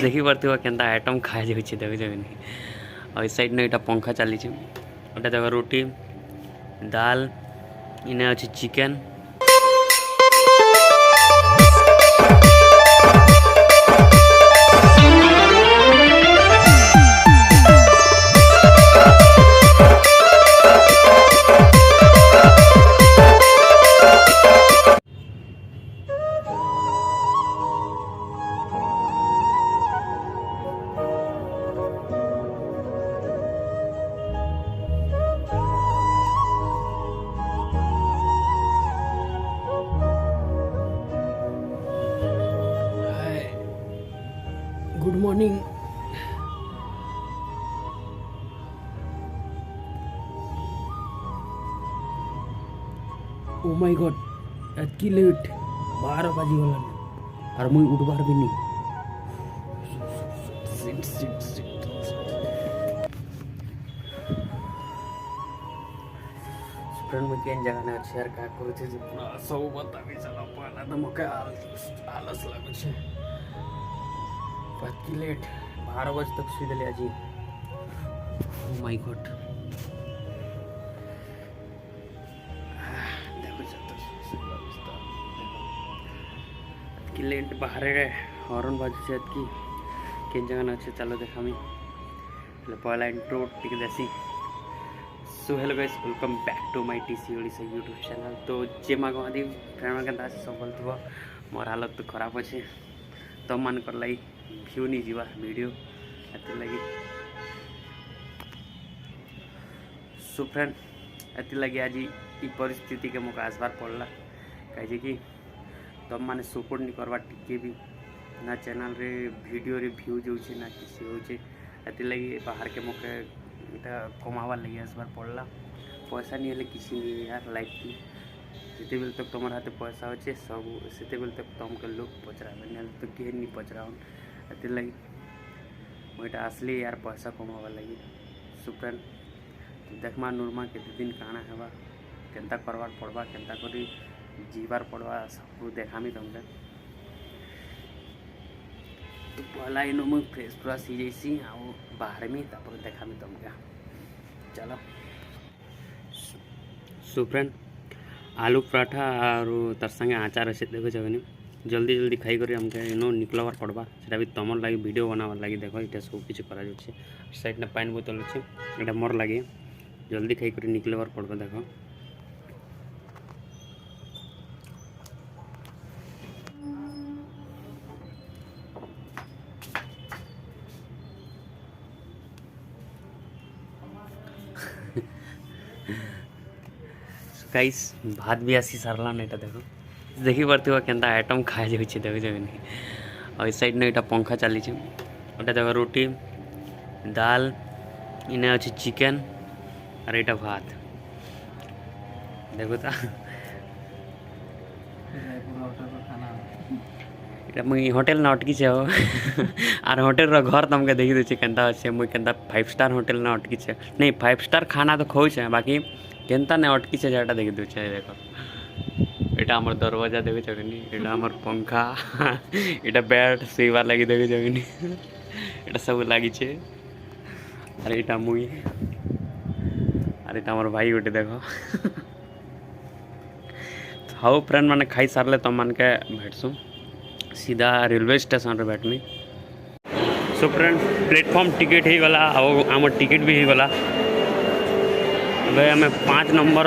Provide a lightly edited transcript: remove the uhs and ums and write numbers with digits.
देखी पार्थ केन्ता आइटम खाई जाऊँगी देख जगनी और इस साइड ने इटा पंखा चली गोटे देख रोटी दाल इने अच्छे chicken good morning oh my God एतकी लेट 12 बाजी गलान और मुई उठबार भी नहीं फ्रेंड मुझे केन जगह ने अच्छे यार का करू छे पूरा सब बताबी चला पहला तो मके आलस लागो छे की लेट 12 बजे तक सुई दिले आज ओ माय गॉड देखो की लेट बाहर हॉर्न बाजू से की केन जगह न अच्छे चलो देखा मी पहला इंट्रो टिक देसी so hello guys welcome back to my TC Odisha YouTube channel तो जे मागो आदि फ्रेंड मन के सब बोलथबो मोर हालत तो खराब अच्छे तो मन कर लाई व्यू नहीं जीवा वीडियो एते लगी सो फ्रेंड एते लगी आज ई परिस्थिति के मोका आसबार पड़ला कहे कि तुम माने सपोर्ट नहीं करवा टिके भी ना चैनल रे वीडियो रे व्यू जो छे ना किसी हो छे एते लगी बाहर के मोके इटा कमावा लगी आसबार पड़ला पैसा नहीं हेले किसी नहीं यार लाइक की जिते बेल तक तुम्हारे हाथ पैसा अच्छे सब से बेल तक तुमके लोग पचरावे ना तो केहन नहीं पचरावन एते लगी मुझे आसली यार पैसा कमावा लगी सुप्रेन देखमा नुरमा केते दिन काना हेबा केनता करवार पड़वा केनता करी जीवार पड़वा सब देखामी तुमके तो पहला इनो मुझे फ्रेश पूरा सी जैसी आउ बाहर में तापर देखामी तुमके चलो सुप्रेन आलू पराठा और तार संगे आचार अच्छे देखो जगनी जल्दी जल्दी खाई कर हमके इनो निकलवार पड़वा सेटा भी तुमर लगी वीडियो बनावार लगी देखो इटा सब किछु करा जाउछे साइड ने पानी बोतल अच्छे इटा मोर लगे जल्दी खाई कर निकलवार पड़वा देखो गाइस भात भी आसी सारला ना देखो देखी पार्थ केन्ता आइटम खाई जाऊँगी देख जगनी और इस साइड ने इटा पंखा चली गोटे देख रोटी दाल इने अच्छे चिकेन और इटा भात देखो तो इटा मुई होटल ना अटकी छे और होटल रो घर तुमके देखी दे केन्ता अच्छे मुई केन्ता 5 स्टार होटल ना अटकी छे नहीं 5 स्टार खाना तो खाऊ छे बाकी केन्ता ने अटकी छे जेटा देखी दे छे देखो এটা আমার দরওয়াজা দেখে জগনি এটা আমার पंखा এটা বেড সেবা লাগি দেখে জগনি এটা সব লাগিছে আর এটা মুই আর এটা আমার ভাই ওটে দেখো हाउ फ्रेंड मैंने खाई सारे तुम मन के भेटसु सीधा रेलवे स्टेशन रे बैठमी सो फ्रेंड प्लेटफॉर्म टिकट ही गला आम टिकट भी ही गला अब आम 5 नंबर